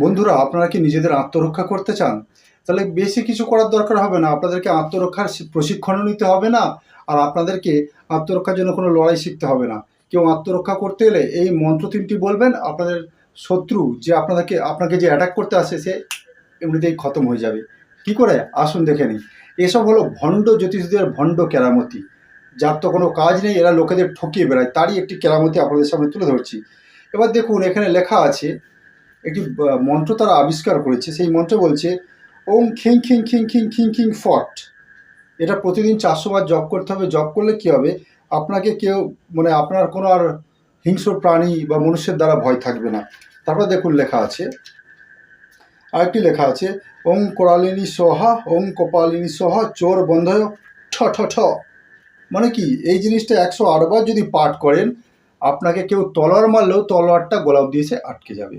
বন্ধুরা, আপনারা কি নিজেদের আত্মরক্ষা করতে চান? তাহলে বেশি কিছু করার দরকার হবে না। আপনাদেরকে আত্মরক্ষার প্রশিক্ষণও নিতে হবে না। আর আপনাদেরকে আত্মরক্ষার জন্য কোনো লড়াই শিখতে হবে না। কেউ আত্মরক্ষা করতে এলে এই মন্ত্র ৩টি বলবেন, আপনাদের শত্রু যে আপনাকে যে অ্যাটাক করতে আসে সে এমনিতেই খতম হয়ে যাবে। কি করে? আসুন দেখে নিই। এসব হলো ভণ্ড জ্যোতিষীদের ভণ্ড কেরামতি। যার তো কোনো কাজ নেই, এরা লোকেদের ঠকিয়ে বেড়ায়। তারই একটি কেরামতি আপনাদের সামনে তুলে ধরছি। এবার দেখুন, এখানে লেখা আছে একটি মন্ত্র তারা আবিষ্কার করেছে। সেই মন্ত্র বলছে ওম খিং খিং খিং খিং খিং খিং ফট। এটা প্রতিদিন 400 বার জপ করতে হবে। জপ করলে কি হবে, আপনাকে কেউ আপনার কোনো আর হিংস্র প্রাণী বা মনুষ্যের দ্বারা ভয় থাকবে না। তারপর দেখুন লেখা আছে, আরেকটি লেখা আছে ওম কোরালিনী সোহা ওম কপালিনী সোহা চোর বন্ধয় ঠ ঠ ঠ। মানে কি, এই জিনিসটা 108 বার যদি পাঠ করেন, আপনাকে কেউ তলোয়ার মারলেও তলোয়ারটা গলা দিয়ে এসে আটকে যাবে।